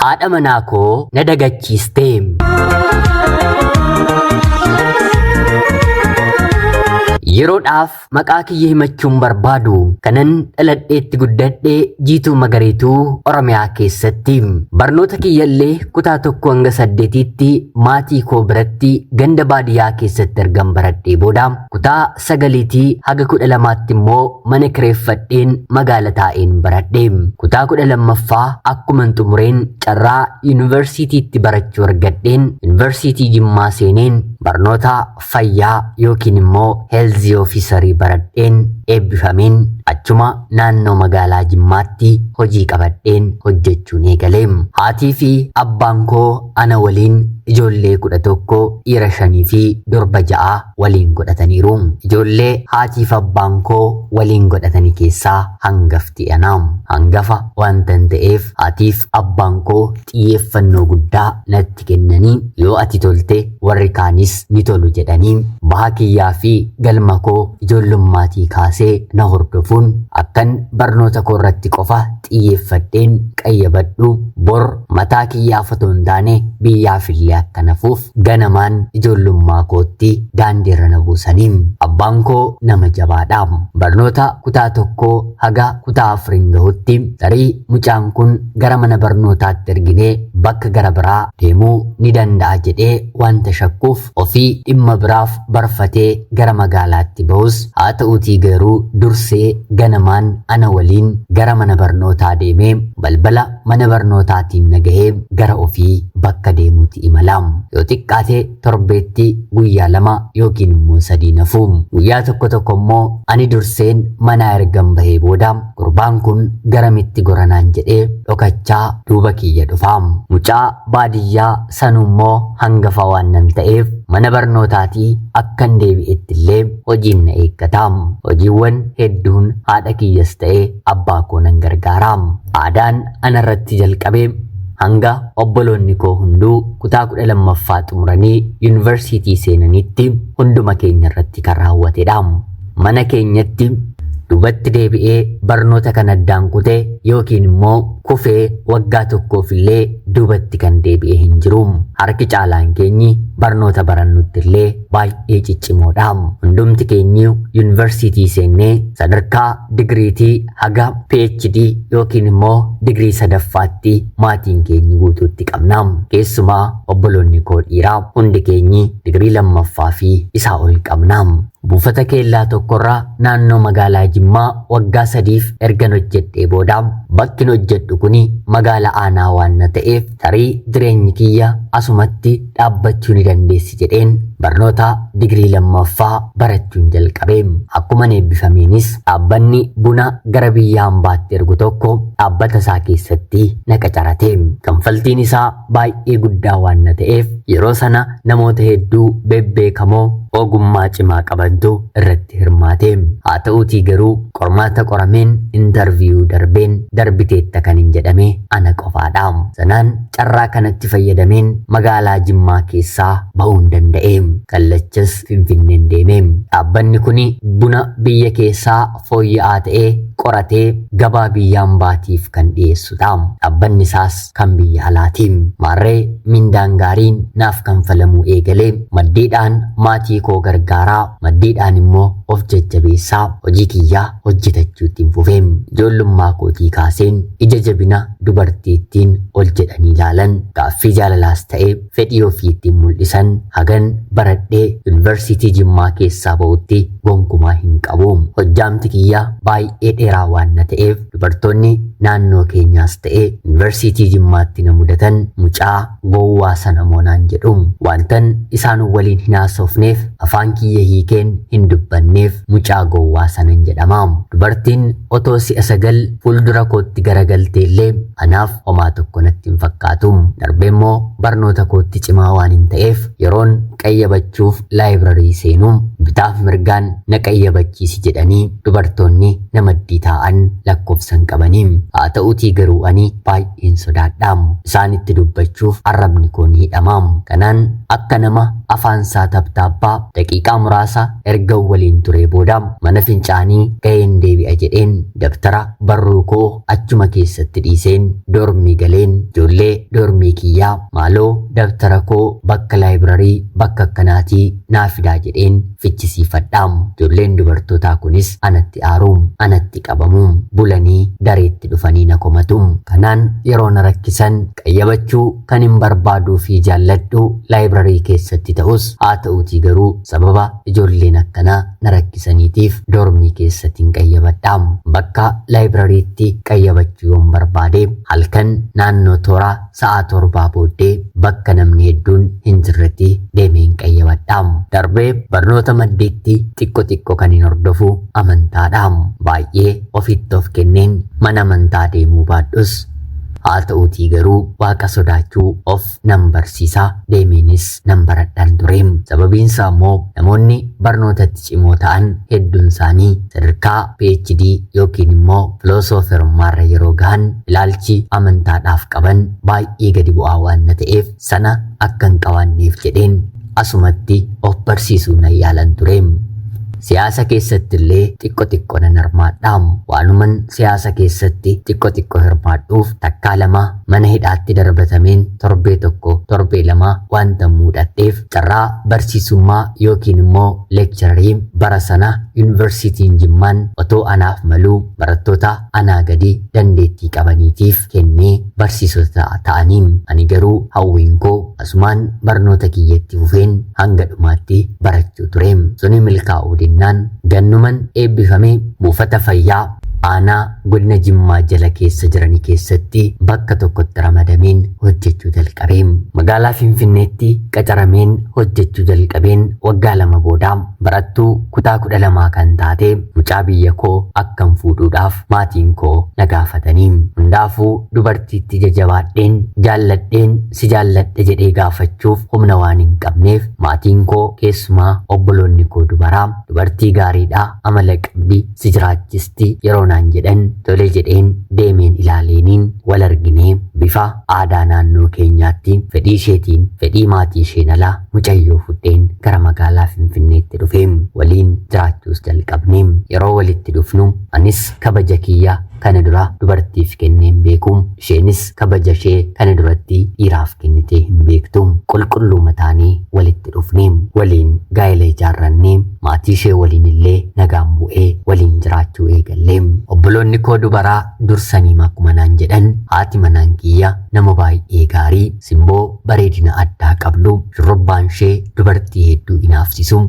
haadha manaa koo na dagachiiste. Yeroodhaaf maqaa kiyya himachuun barbaadu kanan dhaladheetti guddadhee Jiituu Magariituu Oromiyaa keessatti barnoota kiyyallee kutaa 1 hanga 8tti maatii koo biratti ganda baadiyyaa keessatti ergan baradhee booda kutaa 9tii haga 12tti immoo mana kireeffadheen magaala taa'een baradhe. Kutaa 12ffaa akkuman xumureen carraa yuunivarsiitiitti barachuu argadheen yuunivarsiitii Jimmaa seeneen barnoota fayyaa yookiin immoo health officerii baradheen eebbifameen achuma naannoo magaalaa Jimmaatti hojii qabadheen hojjechuun eegale. Haatii fi abbaan koo ana waliin ijoollee 11 dhiira 5 fi durba 6 waliin godhataniiru. Ijoollee haatii fi abbaan koo waliin godhatanii keessaa hangafti ana. Hangafa waan ta'eef haatii fi abbaan koo xiyyeeffannoo guddaa natti kennanii yoo ati tolte warri kaanis ni tolu jedhanii baha kiyyaa fi galma koo ijoollummaatii kaasee na hordofuun akkan barnoota koo irratti qofa xiyyeeffadheen qayyabadhu bor mataa kiyyaaf otoo hin taane biyyaafillee akka nafuuf ganamaan ijoollummaa kootti daandiirra na buusanii. Abbaan koo nama jabaadha. Barnoota kutaa 1 haga kutaa 4 gahutti tarii mucaan kun gara mana barnootaatti erginee bakka gara biraa deemuu ni danda'a jedhee wanta shakkuuf ofii dhimma biraaf barfatee gara magaalaatti bahus haa ta'uutii garuu dursee ganamaan ana waliin gara mana barnootaa deemee balbala mana barnootaatiin nagahee gara ofii bakka deemuuti imala. Yoo xiqqaate torbeetti guyyaa 2 yookiin immoo 3 nafu. Guyyaa tokko immoo ani durseen mana ergan bahee booda gurbaan kun garamitti goranaan jedhee dhokachaa duuba kiyya dhufa. Mucaa baadiyyaa sanummoo hangafa waan nan ta'eef mana barnootaatii akkan deebi'etti illee hojiin na eeggata. Hojiiwwan hedduun haadha kiyyas ta'ee abbaa koo nan gargaara. Aadaan anarratti jalqabee hanga obboloonni koo hunduu kutaa 12ffaa xumuranii yuunivarsiitii seenanitti hunduma keenya irratti kan raawwatedha. Mana keenyatti dubatti deebi'ee barnoota kan addaan kutee yookiin immoo kufee waggaa tokkoofillee dubatti kan deebi'ee hin jiru. Harki caalaan keenyi barnoota barannutti illee baay'ee ciccimoodha. Hundumti keenyi yuunivarsiitii seennee sadarkaa digiriitii haga PhD yookiin immoo digirii 3ffaatti maatiin keenya guutuutti qabna. Keessumaa obboloonni koo dhiiraa hundi keenyi digirii 2ffaa fi isaa ol qabna. Buufata keellaa tokkorraa naannoo magaalaa Jimmaa waggaa 3f ergan hojjedhee booda bakki hojjedhu kuni magaalaa aanaa waan ta'eef tarii jireenyi kiyya asumatti dhaabbachuu ni dandeessi jedheen barnoota digirii 2ffaa barachuun jalqabe. Akkuma eebbifameenis dhaabbanni buna gara biyya hambaatti ergu tokko dhaabbata isaa keessatti na qacarate. Kanfaltiin isaa baay'ee guddaa waan ta'eef yeroo sana namoota hedduu bebbeekamoo ogummaa cimaa qabantu irratti hirmaate. Haa ta'uutii garuu qormaata qorameen intarviyuu darbeen darbiteetta kan hin jedhame ana qofaadha. Sanaan carraa kanatti fayyadameen magaalaa Jimmaa keessaa bahuun danda'e. Kallachas Finfinneen deeme. Dhaabbanni kuni buna biyya keessaa fooyya'aa ta'ee qoratee gabaa biyya hambaatiif kan dhiyeessudha. Dhaabbanni isaas kan biyya alaati. Maarree mindaan gaariin naaf kanfalamuu eegalee maddiidhaan maatii koo gargaaraa maddiidhaan immoo of jajjabeessaa hojii kiyyaa hojjetachuutti fufee. Ijoollummaa kootii kaaseen ija jabina dubartiittiin ol jedhanii ilaalan gaaffii jaalalaas ta'ee fedhii ofii ittiin mul'isan hagan baradhee yuunivarsiitii Jimmaa keessaa bahutti gonkumaa hin qabu. Hojjaamti kiyyaa baay'ee dheeraa waan ta'eef dubartoonni naannoo keenyaas ta'ee yuunivarsiitii Jimmaatti na mudatan mucaa gowwaa sana moonaan jedhu. Wantan isaan waliin hin haasofneef afaan kiyya hiikeen hin dubbanneef mucaa gowwaa sanan jedhama. Dubartiin otoo si'a 9 fuuldura kootti garagalteellee anaaf homaa tokko natti hin fakkaatu. Darbee immoo barnoota kootti cimaa waan hin ta'eef yeroon qayyabachuuf laayibrarii seenu bitaaf mirgaan na qayyabachiisi jedhanii dubartoonni na maddii taa'an lakkoofsan qabanii. Haa ta'uutii garuu ani baay'een sodaadha. Isaanitti dubbachuuf arrabni koo ni hidhama. Kanaan akka nama afaansaa tabtaabbaa daqiiqaa muraasa erga waliin ture booda mana fincaanii gaheen deebi'a jedheen dabtara barruu koo achuma keessatti dhiiseen dormii galeen ijoollee dormii kiyyaa maaloo dabtara koo bakka laayibrarii bakka akkanaatii naa fidaa jedheen fichisiifadhaam. Ijoolleen dubartootaa kunis anatti aaruum, anatti qabamuum, bulanii dareetti dhufanii na komatum. Kanaan yeroo na rakkisan qayyabachuu kan hin barbaaduu fi jaalladhu laayibrarii keessatti ta'us haa ta'uutii garuu sababa ijoolleen akkanaa na rakkisaniitiif dormii keessatti hin qayyabadhaam. Bakka laayibrariitti qayyabachuu yoon barbaade halkan naannoo toora sa'a 7 booddee bakka namni hedduun hin jirretti deemee hin qayyabadhaam. Darbee barnoota maddeetti xiqqoo kan hin hordofu amantaadhaam. Baay'ee ofitti of kenneen mana amantaa deemuu baadhus haa ta'uutii garuu waaqa sodaachuu of nan barsiisaa deemeenis nan baradhaan tureem. Sababiinsaa immoo namoonni barnootatti cimoo ta'an hedduun isaanii sadarkaa PhD yookiin immoo filoosoferummaarra yeroo gahan ilaalchi amantaadhaaf qaban baay'ee gadi bu'aa waan ta'eef sana akka hin qabaanneef jedheen asumatti of barsiisuu nan yaalan tureem. Siyaasa keessatti illee xiqqoo nan hirmaadhaam. Waanuman siyaasa keessatti xiqqoo hirmaadhuuf takkaa lama mana hidhaatti darbatameen torbee 1 torbee 2 wanta muudhadheef carraa barsiisummaa yookiin immoo leekchararii bara sana yuunivarsiitiin Jimmaan otoo anaaf maluu barattoota anaa gadi dandeettii qabaniitiif kennee barsiisota ta'aniin. Ani garuu hawwiin koo asumaan barnoota kiyyatti fufeen hanga dhumaatti barachuu tureem. Suni milkaa'uu gannuman eebbifamee buufata fayyaa aanaa godina Jimmaa jala keessa jiranii keessatti bakka tokkotti ramadameen hojjechuu jalqabeem. Magaalaa Finfinneetti qacarameen hojjechuu jalqabeen waggaa 2 booda barattuu kutaa 12 kan taate mucaa biyya koo akkan fuudhuudhaaf maatiin koo na gaafataniin. Hundaafuu dubartiitti jajabaadheen jaalladheen si jaalladhe jedhee gaafachuuf humna waan hin qabneef maatiin koo keessumaa obboloonni koo dubartii gaariidhaa amala qabdi si jiraachisti yeroo naan jedhan tole jedheen deemeen ilaaleeniin wal arginee bifa aadaa naannoo keenyaatti fedhii isheetiin fedhii maatii isheen alaa mucayyoo fudheen gara magaalaa Finfinneetti dhufeem. Waliin jiraachuus jalqabneem. Yeroo walitti dhufnu anis kabaja kiyya kana dura dubartiif kenneen beekuum isheenis kabaja ishee kana duratti dhiiraaf kennitee hin beektuum. Qulqulluu mataanii walitti dhufneem. Waliin gaa'ela ijaarranneem. Maatii ishee waliin illee nagaan bu'ee waliin jiraachuu eegalleem. Obboloonni koo dubaraa dursanii akkuma naan jedhan haati manaan kiyya nama baay'ee gaarii simboo bareedina addaa qabdu shurrubbaan ishee dubartii hedduu inaafsisu.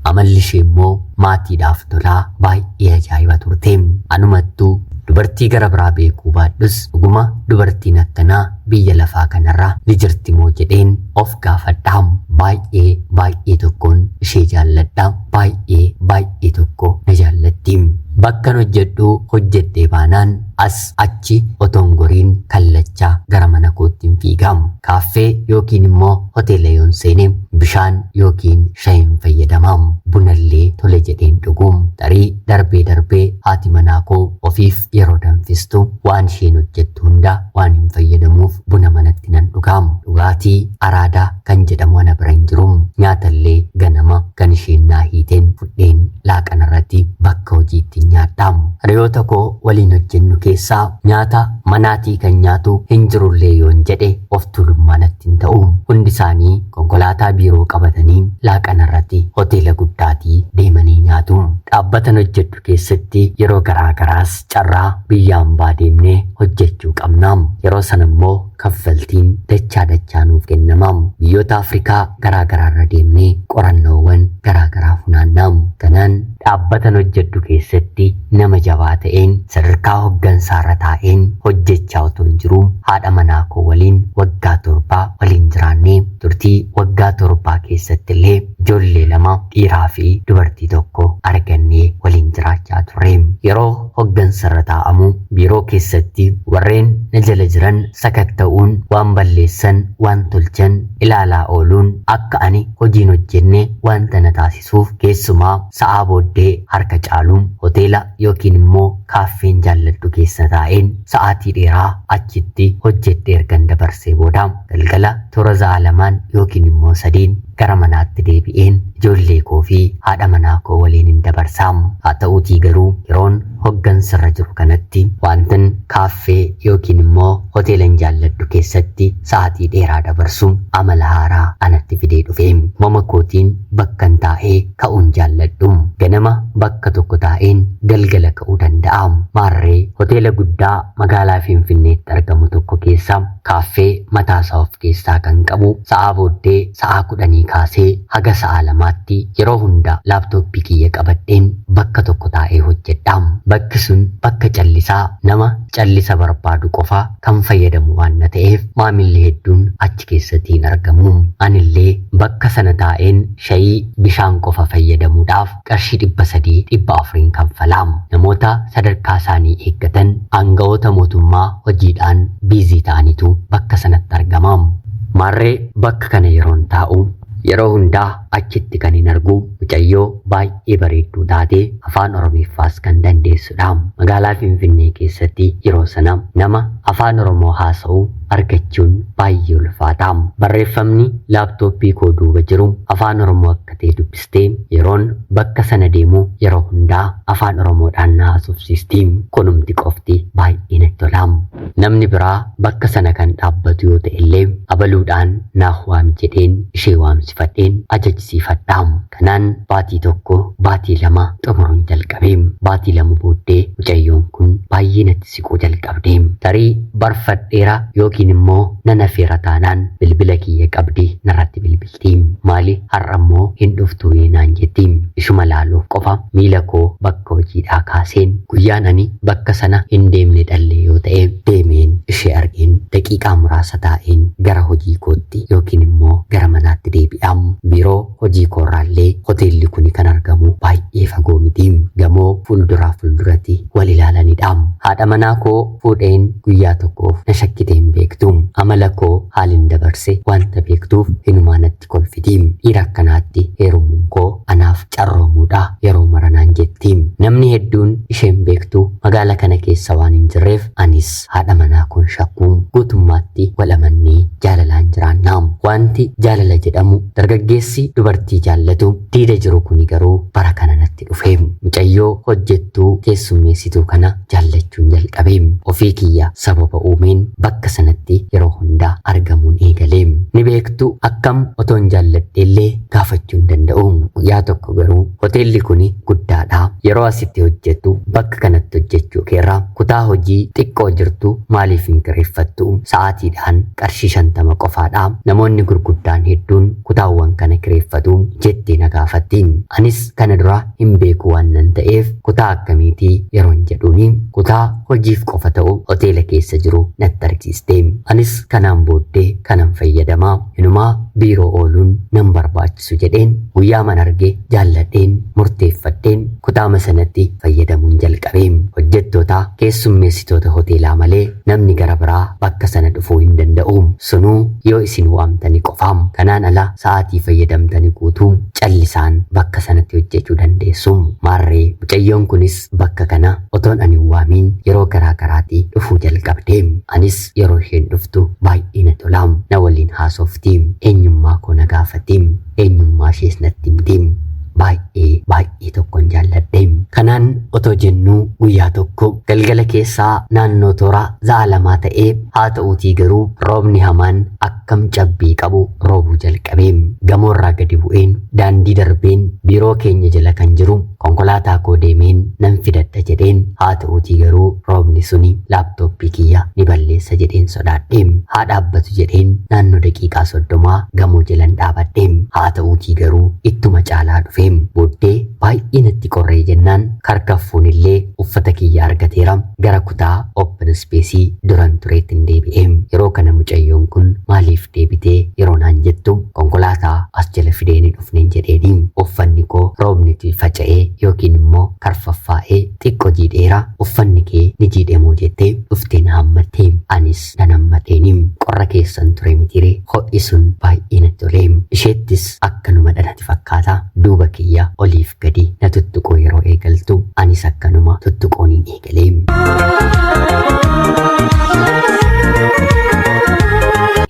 Amalli ishee immoo maatiidhaaf tolaa baay'ee ajaa'iba turteem. Anumattuu dubartii gara biraa beekuu baadhus dhuguma dubartiin akkanaa biyya lafaa kanarra ni jirti moo jedheen of gaafadhaam. Baay'ee tokkoon ishee jaalladhaam. Baay'ee tokko na jaallattiim. Bakkan hojjedhu hojjedhee baanaan as achi otoon goriin kallachaa gara mana koottiin fiigaam. Kaaffee yookiin immoo hoteela yoon seeneem bishaan yookiin shaayii fayyadamaam. Bunallee tole jedheen dhuguum. Tarii darbee haati manaa koo ofiif yeroo danfistu waan isheen hojjettu hunda waan hin fayyadamuuf buna manatti nan dhugaam. Dhugaatii araadaa kan jedhamu ana bira hin jiruum. Nyaatallee ganama kan isheen naa hiiteen fudheen laaqanarratti bakka hojiitti nyaadhaam. Hiriyoota koo waliin hojjennu keessaa nyaata manaatii kan nyaatu hin jirullee yoon jedhe of tuulummaa natti hin ta'uum. Hundi isaanii konkolaataa biiroo qabatanii laaqanarratti hoteela guddaatii deemanii nyaatuum. Dhaabbatan hojjedhu keessatti yeroo garaagaraas carraa biyya hambaa deemnee hojjechuu qabnaam. Yeroo sana immoo kaffaltiin dachaa nuuf kennamaam. Biyyoota Afrikaa garaagaraarra deemnee qorannoowwan garaagaraa funaannaam. Kanaan dhaabbatan hojjedhu keessatti nama jabaa ta'een sadarkaa hoggansaarra taa'een hojjechaa otoo hin jiruu haadha manaa koo waliin waggaa 7 waliin jiraannee turtii waggaa 7 keessatti illee ijoollee 2 dhiiraa fi dubartii 1 argannee waliin jiraachaa turreem. Yeroo hoggansarra taa'amu biiroo keessatti warreen na jala jiran sakatta'uun waan balleessan waan tolchan ilaalaa ooluun akka ani hojiin hojjenne wanta na taasisuuf keessumaa sa'aa booddee harka caaluun hoteela yookiin immoo kaaffeen jaalladhu keessa taa'een sa'aatii dheeraa achitti hojjedhee ergan dabarsee booda galgala toora 2 yookiin immoo 3 gara manaatti deebi'een ijoollee koo fi haadha manaa koo waliin hin dabarsaam. Haa ta'uutii garuu yeroon hoggansarra jiru kanatti wantan kaaffee yookiin immoo hoteelan jaalladhu keessatti sa'aatii dheeraa dabarsu amala haaraa anatti fidee dhufe. Mama kootiin bakkan taa'ee ka'uun jaalladhu. Ganama bakka tokko taa'een galgala ka'uu danda'a. Maarree hoteela guddaa magaalaa Finfinneetti argamu tokko keessa kaaffee mataasaa of keessaa kan qabu sa'aa booddee sa'aa 10 kaasee haga sa'aa 2tti yeroo hunda laaptooppii kiyya qabadheen bakka tokko taa'ee hojjedha. Bakki sun bakka callisaa nama callisa barbaadu qofa kan fayyadamu waan ta'eef maamilli hedduun achi keessatti hin argamu. Anillee bakka sana taa'een shayii bishaan qofa fayyadamuudhaaf qarshii 300-400 kanfalaam. Namoota sadarkaa isaanii eeggatan aanga'oota mootummaa hojiidhaan biizii ta'anitu bakka sanatti argamaam. Maarree bakka kana yeroon taa'u yeroo hundaa achitti kan hin argu mucayyoo baay'ee bareedduu taate afaan Oromiffaas kan dandeessudha. Magaalaa Finfinnee keessatti yeroo sana nama afaan Oromoo haasa'u argachuun baay'ee ulfaata. Barreeffamni laaptooppii koo duuba jiru afaan Oromoo akka ta'e dubbistee yeroon bakka sana deemu yeroo hundaa afaan Oromoodhaan na haasofsiisti. Kunumti qofti baay'ee natti tola. Namni biraa bakka sana kan dhaabbatu yoo ta'e illee abaluudhaan naaf waami jedheen ishee waamsifadheen ajajsiifadha. Kanaan baatii tokko baatii lama xumuruun jalqabe. Baatii lama booddee mucayyoon kun baay'ee natti siquu jalqabde. Tarii barfadheera yookiin immoo nana feera taanaan bilbila kiyya qabdi narratti bilbilti. Maali har'ammoo hin dhuftuu naan jetti. Ishuma laaluuf qofa miila koo bakka hojiidhaa kaaseen guyyaan ani bakka sana hin deemne dhallee yoo ta'e deemeen ishee argeen daqiiqaa muraasa taa'een gara hojii kootti yookiin immoo gara manaatti deebi'a. Biiroo hojii koorraallee hoteelli kuni kan argamu baay'ee fagoo miti. Gamoo fuulduratti wal ilaalanidha. Haadha manaa koo fuudheen guyyaa tokkoof na shakkiteen beektu. Amala koo haaliin dabarse wanta beektuuf hinumaa natti kolfiti. Dhiira akkanaatti heerumuun koo anaaf carroomuudha yeroo maranaan jetti. Namni hedduun isheen beektu magaala kana keessa waan hin jirreef anis haadha manaa koon shakkuu guutummaatti wal amannee jaalalaan jiraanna. Wanti jaalala jedhamu dargaggeessi dubartii jaallatu diida jiru kuni garuu bara kana natti dhufe. Mucayyoo hojjettuu keessummeessituu kana jaallachuun jalqabe. Ofii kiyya sababa uumeen bakka sanatti yeroo hundaa argamuun eegale. Ni beektu akkam otoon jaalladheellee gaafachuu hin danda'u. Guyyaa tokko garuu hoteelli kuni guddaadha. Yeroo asitti hojjettu bakka kanatti hojjechuu keerra kutaa hojii xiqqoo jirtu maaliif hin kireeffattu? Sa'aatiidhaan qarshii 50 qofaadha. Namoonni gurguddaan hedduun kutaawwan kana kireeffatu jettee na gaafatti. Anis kana dura hin beeku waan nan ta'eef kutaa akkamiitii yeroon jedhuuni kutaa hojiif qofa ta'u hoteela keessa jiru natti argisiiste. Anis kanaan booddee kanan fayyadamaa inumaa biiroo ooluun nan barbaachisu jedheen guyyaa man arge jaalladheen murteeffadheen kutaama sanatti fayyadamuun jalqabe. Hojjettoota keessummeessitoota hoteelaa malee namni gara biraa bakka sana dhufuu hin danda'u. Sunuu yoo isin waamtani qofaam. Kanaan ala sa'aatii fayyadamtani guutuu callisaan bakka sanatti hojjechuu dandeessu. Maarree mucayyoon kunis bakka kana otoon ani waamiin yeroo garaagaraatti dhufuu jalqabde. Anis yeroo isheen dhuftu baay'ee na tola. Na waliin haasofti. Eenyummaa koo na gaafatti. Eenyummaa ishees natti himti. Baay'ee tokkoon jaalladhe. Kanaan otoo jennuu guyyaa tokko galgala keessaa naannoo toora za'a lamaa ta'ee haa ta'uutii garuu roobni hamaan akkam cabbii qabu roobuu jalqabe. Gamoorraa gadi bu'een daandii darbeen biiroo keenya jala kan jiru konkolaataa koo deemeen nan fidadha jedheen haa ta'uutii garuu roobni suni laaptooppii kiyya ni balleessa jedheen sodaadhe. Haa dhaabbatu jedheen naannoo daqiiqaa 30 gamoo jalan dhaabadhe. Haa ta'uutii garuu ittuma caalaa dhufe. Booddee baay'ee natti qorree jennaan karkaffuun illee uffata kiyya argateera gara kutaa open space duran tureetti hin deebi'e. Yeroo kana mucayyoon kun maaliif deebitee yeroo naan jettu konkolaataa as jala fidee ni dhufneen jedheeni. Uffanni koo roobnitti faca'ee yookiin immoo karfaffaa'ee xiqqoo jiidheera. Uffanni kee ni jiidhemoo jettee dhuftee na hammattee. Anis nan hammadheeni. Qorra keessan ture mitire ho'i sun baay'ee natti tole. Isheettis akkanuma dhalate fakkaata. Duuba kiyya oliif gadi na tuttuqoo yeroo eegaltu anis akkanuma tuttuqooniin eegalee.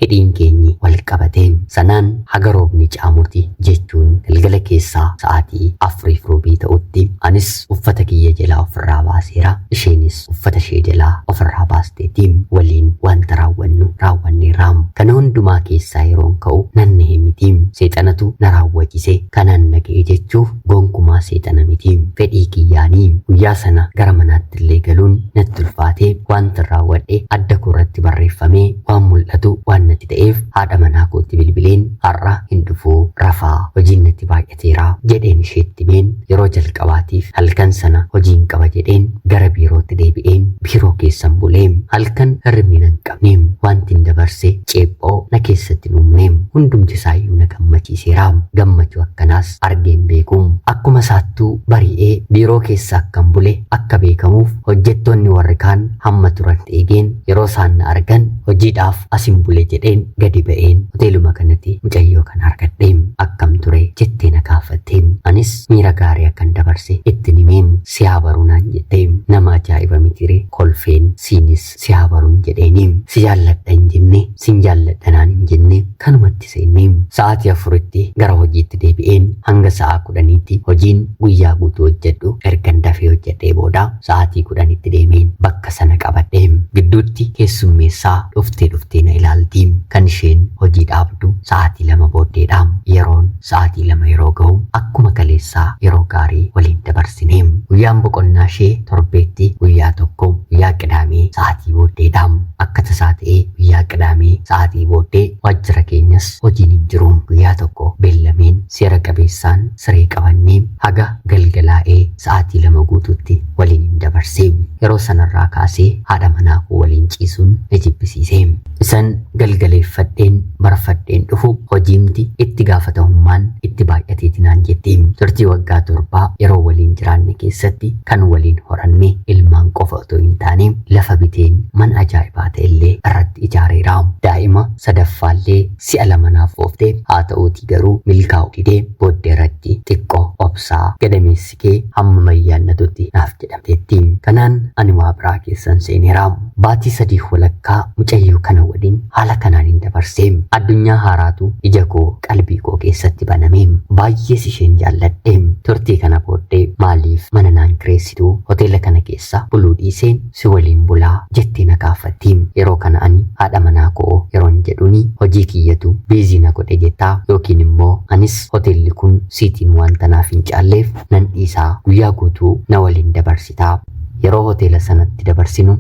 Hidhiin keenyi wal qabatee san Kanaan haga roobni caamuti jechuun galgala keessaa sa'aatii 4 ta'utti anis uffata kiyya jalaa ofirraa baaseera. Isheenis uffata ishee jalaa ofirraa baasteetiin waliin wanta raawwanneerra. Kana hundumaa keessaa yeroon ka'u nan himiti. Seexanatu na raawwachise kanaan naga'e jechuuf gonkumaa seexana miti. Fedhii kiyyaanii guyyaa sana gara manaatti illee galuun natti ulfaatee wanta raawwadhe adda koorratti barreeffamee waan mul'atu waan natti ta'eef haadha manaa kootti bilbileen har'a hin dhufuu rafaa hojiin natti baay'ateera jedheen isheetti himeen yeroo jalqabaatiif halkan sana hojiin qaba jedheen gara biirootti deebi'een biiroo keessan buleem halkan hirribni nan qabneem wanti hin dabarse ceephoo na keessatti nuumneem hundumti isaayyuu na gammachiiseera. Gammachuu akkanaas argeen beekuum akkuma saattuu bari'ee biiroo keessa akkan bule akka beekamuuf hojjettoonni warri kaan hamma turan eegeen yeroo isaan na argan hojiidhaaf asin bule jedheen gadi ba'een hoteeluma kanatti mucayyoo kan argadheem akkam ture jettee na gaafatteem anis miira gaarii akkan dabarse itti himeem siyaa baruu naan jetteem nama ajaa'iba mitire kolfeen siinis siyaa baruun jedheeniim si jaalladha hin jenne sin jaalladha naan hin jenne kanumatti seenneem sa'aatii 4tti gara hojiitti deebi'een hanga sa'a 10tti hojiin guyyaa guutuu hojjedhu ergan dafee hojjedhee booda sa'aatii 10tti deemeen bakka sana qabadheem gidduutti keessummeessaa dhuftee na ilaaltiim kan isheen hojii dhaabdu sa'aatii 2 booddeedhaam yeroon sa'aatii 2 yeroo ga'u akkuma kaleessaa yeroo gaarii waliin dabarsineem guyyaan boqonnaa ishee torbeetti guyyaa tokko guyyaa qidaamee sa'aatii booddeedhaam akka tasaa ta'ee guyyaa qidaamee sa'aatii booddee waajjira keenyas hojiin hin jiru guyyaa tokko beellameen seera qabeessaan siree qabannee haga galgalaa'ee sa'aatii 2 guutuutti waliin hin dabarseem yeroo sanarraa kaasee haadha manaa koo waliin ciisuun na jibbisiiseem isan galgaleeffadheen barfadheen dhufu hojiimti itti gaafatamummaan itti baay'ateeti naan jetteem turtii waggaa 7 yeroo waliin jiraanne keessatti kan waliin horanne ilmaan qofa otoo hin taane lafa biteen mana ajaa'ibaa ta'ellee irratti ijaareera. Daa'ima sadaffaallee si'a 2 naaf ooftee haa ta'uutii garuu milkaa'uu didee booddee irratti xiqqoo obsaa gadameessi kee hamma mayyaannatutti naaf jedhamteetti. Kanaan ani waa biraa keessan seeneera. Baatii 3 walakkaa mucayyoo kana waliin haala kanaan hin dabarseem addunyaa haaraatu ija koo qalbii koo keessatti banameem baay'ees isheen jaalladheem turtii kana booddee maaliif mana naan kireessituu hoteela kana keessa buluu dhiiseen si waliin bulaa jettee na gaafattiim yeroo kana ani haadha manaa koo yeroon jedhuni hojii kiyyatu biizii na godhe jettaa yookiin immoo anis hoteelli kun siitiin wanta naaf hin caalleef nan dhiisaa guyyaa guutuu na waliin dabarsitaa yeroo hoteela sanatti dabarsinu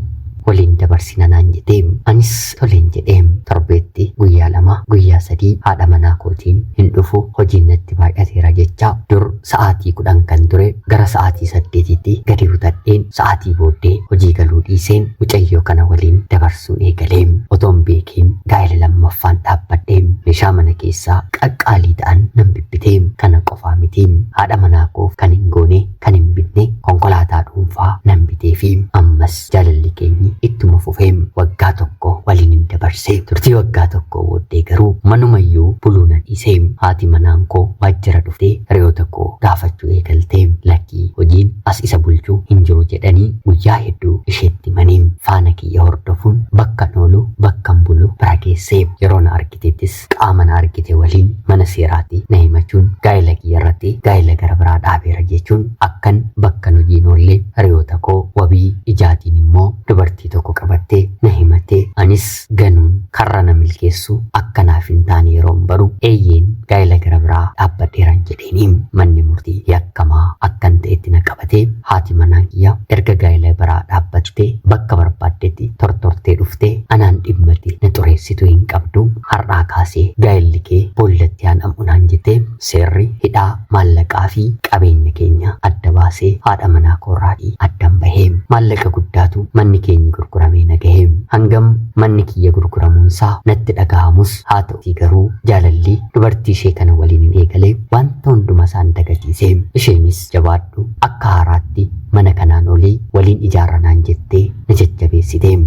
waliin dabarsina naan jedheem anis toleen jedheem torbeetti guyyaa 2 guyyaa 3 haadha manaa kootiin hin dhufu hojiin natti baay'ateera jecha dur sa'aatii 10 kan ture gara sa'aatii 8tti gadi utadheen sa'aatii booddee hojii galuu dhiiseen mucayyoo kana waliin dabarsuun eegaleem otoon beekiin gaa'ela lammaffaan dhaabbadheem meeshaa mana keessaa qaqqaalii ta'an nan bibbiteem kana qofaa mitiim haadha manaa koof kan hin goone kan hin bitne konkolaataa dhuunfaa nan biteefiim ammas jaalalli keenyi ittuma fufeem waggaa tokko waliin hin dabarsee turtii waggaa tokko booddee garuu manumayyuu buluu na dhiiseem haati manaan koo waajjira dhuftee hiriyoota koo gaafachuu eegalteem lakkii hojiin as isa bulchuu hin jiru jedhanii guyyaa hedduu isheetti maneem faana kiyya hordofuun bakka oolu bakkan bulu bira geesseem yeroo na argiteettis qaama na argite waliin mana seeraatti na himachuun gaa'ela kiyya irratti gaa'ela gara biraa dhaabeera jechuun akkan bakkan hojiin oollee hiriyoota koo wabii ijaatiin immoo dubartii tokko qabattee na himattee anis ganuun karra na milkeessu akkanaaf hin taane yeroon baru eeyyeen gaa'ela gara biraa dhaabbadheeran jedheeniim manni murtii yakkamaa akkan ta'etti na qabatee haati manaa kiyya erga gaa'ela biraa dhaabbattee bakka barbaaddetti tortortee dhuftee anaan dhimmatti na xureessitu hin qabdu har'aa kaasee gaa'elli kee boollatti haadhamu naan jettee seerri hidhaa maallaqaa fi qabeenya keenya adda baasee haadha manaa koorraadhii addan baheem maallaqa guddaatu manni keenya gurguramee nagaheem hangam manni kiyya gurguramuunsaa natti dhaga'amus haa ta'utii garuu jaalalli dubartii ishee kana waliin hin eegalee wanta hunduma isaan dagachiiseem isheenis jabaadhu akka haaraatti mana kanaan olii waliin ijaarranaan jettee na jajjabeessiteem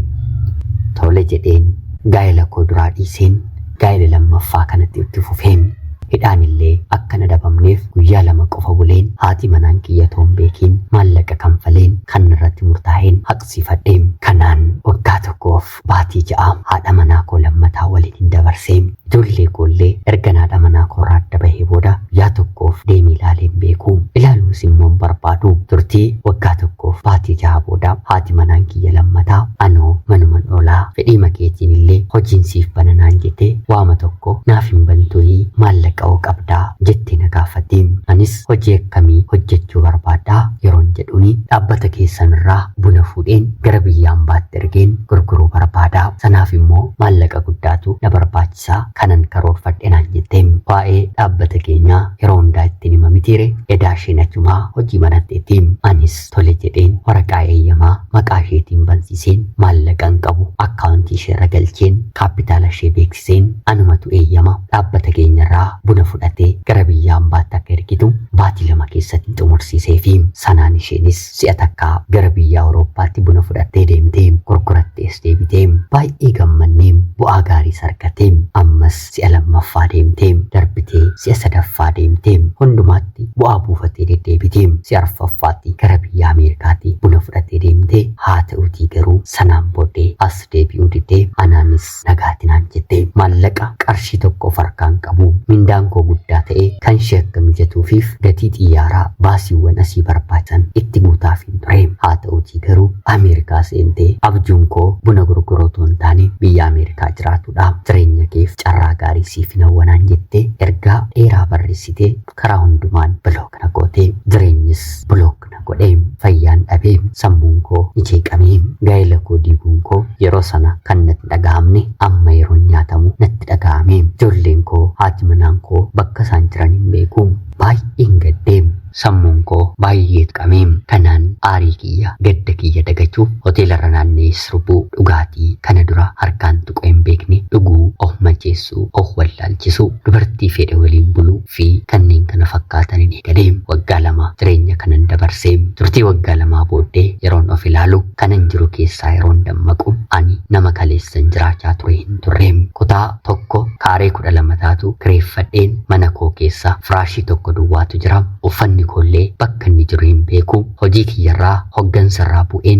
tole jedheen gaa'ela koo duraa dhiiseen gaa'ela lammaffaa kanatti itti fufeem hidhaan illee akka na dhabamneef guyyaa 2 qofa buleen haati manaan kiyya toon beekiin maallaqa kanfaleen kan irratti murtaa'een haqsiifadheem kanaan waggaa tokkoof baatii 6 haadha manaa koo lammataa waliin hin dabarseem ijoollee koollee erganaadha manaa korraa adda bahee booda yaa tokkoof deemee ilaaleen beeku ilaaluus immoo barbaadu turtii waggaa tokkoof baatii 6 booda haati manaan kiyya lammataa anoo manuman oolaa fedhii makeetiin illee hojiin siif bananaan jette waama tokko naaf hin bantuyi maallaqa qabdaa jettee na gaafatte anis hojii akkamii hojjechuu barbaadaa yeroon jedhuuni dhaabbata keessanirraa buna fuudheen gara biyya ambaatti ergeen gurguruu barbaadaa sanaaf immoo maallaqa guddaatu na barbaachisaa kanan karoorfadhe naan jette waa'ee dhaabbata keenyaa yeroo hundaa ittiin hima mitiire edaa isheen achumaa hojii banatteetti anis tole jedheen waraqaa eeyyamaa maqaa isheetiin bansiiseen maallaqan qabu akkaawuntii isheerra galcheen kaapitaala ishee beeksiseen anumatu eeyyama dhaabbata keenyarraa buna fudhatee gara biyya ambaatti akka ergitu baatii 2 keessatti xumursiisee fi sanaan isheenis si'a takkaa gara biyya Awurooppaatti buna fudhattee deemtee gurgurattees deebitee baay'ee gammannee bu'aa gaarii argattee ammas si'a 2ffaa deemtee darbitee si'a 3ffaa deemtee hundumaatti bu'aa buufattee deddeebitee si'a 4ffaatti gara biyya Ameerikaatti buna fudhattee deemtee haa ta'uutii garuu sanaan booddee as deebi'uu diddee anaanis nagaatti naan jette maallaqa qarshii tokko farkaan qabu mindaan koo guddaa ta'e kan ishee akka mijatuufiif gatii xiyyaaraa baasiiwwan asii barbaachisan itti guutaaf hin ture haa ta'uutii garuu Ameerikaa seentee abjuun koo buna gurgurootu hin taane biyya Ameerikaa jiraatudha jireenya keef carraa gaarii siif hin hawwanaan jettee ergaa dheeraa barreessitee karaa hundumaan biloog na goote jireenyis biloog na godhe fayyaan dhabee sammuun koo ni jeeqamee gaa'ela koo diiguun koo yeroo sana kan natti dhaga'amne amma yeroo nyaatamu natti dhaga'ame ijoolleen koo haati manaan koo bakka isaan jiran hin beeku baay'een gaddee sammuun koo baay'ee tuqamee kanaan aarii kiyya gadda kiyya dagachuuf hoteelarra naannee sirbuu dhugaatii kana dura harkaan tuquu hin beekne dhuguu of macheessuu of wallaalchisuu dubartii fedhe waliin buluu fi kanneen kana fakkaataniin eegalee waggaa 2 jireenya kanan dabarsee turtii waggaa 2 booddee yeroon of ilaalu kanan jiru keessaa yeroon dammaqu ani nama kaleessan jiraachaa ture hin turre kutaa tokko kaaree 12 taatu kireeffadheen mana koo keessa firaashii tokko duwwaatu jira uffanni koollee bakka inni jiru hin beeku hojii kiyyarraa hoggansarraa bu'een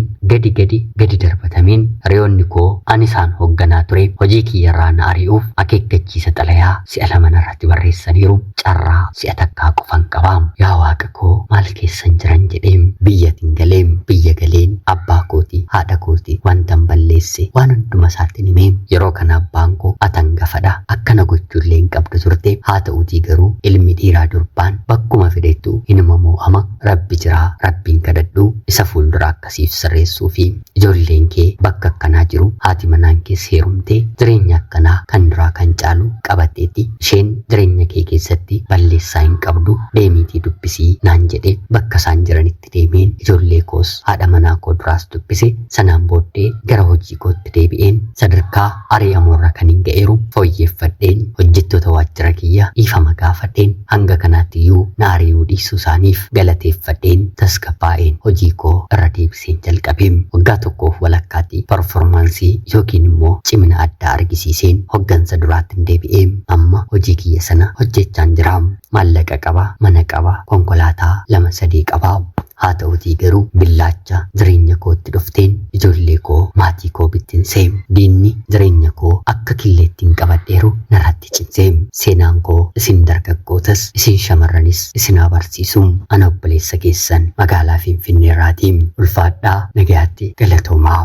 gadi darbatameen hiriyoonni koo ani isaan hogganaa ture hojii kiyyarraa na ari'uuf akeekkachiisa xalayaa si'a 2 irratti barreessaniiru carraa si'a takkaa qofan qabaam yaa waaqa koo maal keessan jiran jedheem biyyatiin galeem biyya galeen abbaa kooti haadha kooti wantan balleesse waan hunduma isaatti himeem yeroo kana abbaan koo atangafadha akkana gochuullee hin qabdu turte haa ta'uutii garuu ilmi dhiiraa durbaan bakkuma fedhettu inuma mo'ama rabbi jiraa rabbiin kadhadhu isa fuuldura akkasiif sirreessuu fi ijoolleen kee bakka akkanaa jiru haati manaan kee heerumtee jireenya akkanaa kan duraa kan caalu qabatteetti isheen jireenya kee keessatti balleessaa hin qabdu deemiitii dubbisii naan jedhe bakka isaan jiranitti deemeen ijoollee koos haadha manaa koo duraas dubbise sanaan booddee gara hojii kootti deebi'een sadarkaa ari'amoorra kan hin ga'eeru fooyyeeffadheen hojjettoota waajjira kiyya dhiifama gaafadheen hanga kanaattiyyuu na ari'uu dhiisuu isaaniif galateeffadheen tasgabbaa'een hojii koo irra deebiseen jalqabeem waggaa tokkoof walakkaatti performaansii yookiin immoo cimina addaa argisiiseen hoggansa duraatti deebi'eem amma hojii kiyya sana hojjechaan jiraam maallaqa qaba mana qaba konkolaataa 2-3 qaba haa ta'uutii garuu billaacha jireenya kootti dhufteen ijoollee koo maatii koo bittinseem diinni jireenya koo akka killeettiin qabadheeru narratti cinseem seenaan koo isin dargaggootas isin shamarranis isin barsiisuum ana obboleessa keessan magaalaa Finfinneerraatiin ulfaadhaa nagayaatti galatoomaa.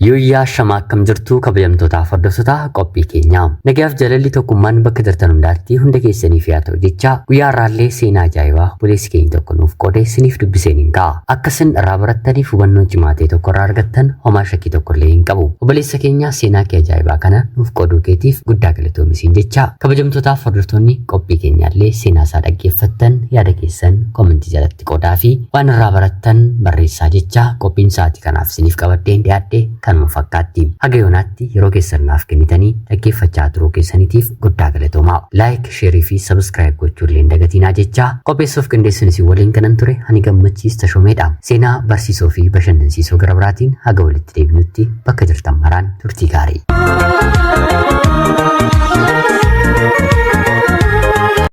Yooyyaa shamaa akkam jirtu kabajamtootaaf hordoftoota qophii keenya nagayaaf jalalli tokkummaan bakka jirtan hundaatti hunda keessaniif yaa ta'u jecha guyyaa irraallee seenaa ajaa'ibaa obboleessi keenya tokko nuuf qoode isiniif dubbiseen hin ka'a akka isin irraa barattaniif hubannoo cimaa ta'e tokko irraa argattan homaa shakkii tokko illee hin qabu obboleessa keenya seenaa kee ajaa'ibaa kana nuuf qooduu keetiif guddaa galatoomisiin jecha kabajamtootaaf hordoftoonni qophii keenyaallee seenaa isaa dhaggeeffattan yaada keessan koomentii jalatti qoodaa fi waan irraa barattan barreessaa jecha qophiin sa'aatii kanaaf isiniif qabadheen dhiyaadhe kanuma fakkaatti haga yoonaatti yeroo keessan naaf kennitanii dhaggeeffachaa turuu keessaniitiif guddaa galatoomaa laayik sheerii fi sabskiraayib gochuullee hin dagatinaa jecha qopheessuuf qindeessuun isin waliin kanan ture ani gammachiis tashoomeedha seenaa barsiisoo fi bashannansiisoo gara biraatiin haga walitti deebinutti bakka jirtan maraan turtii gaarii.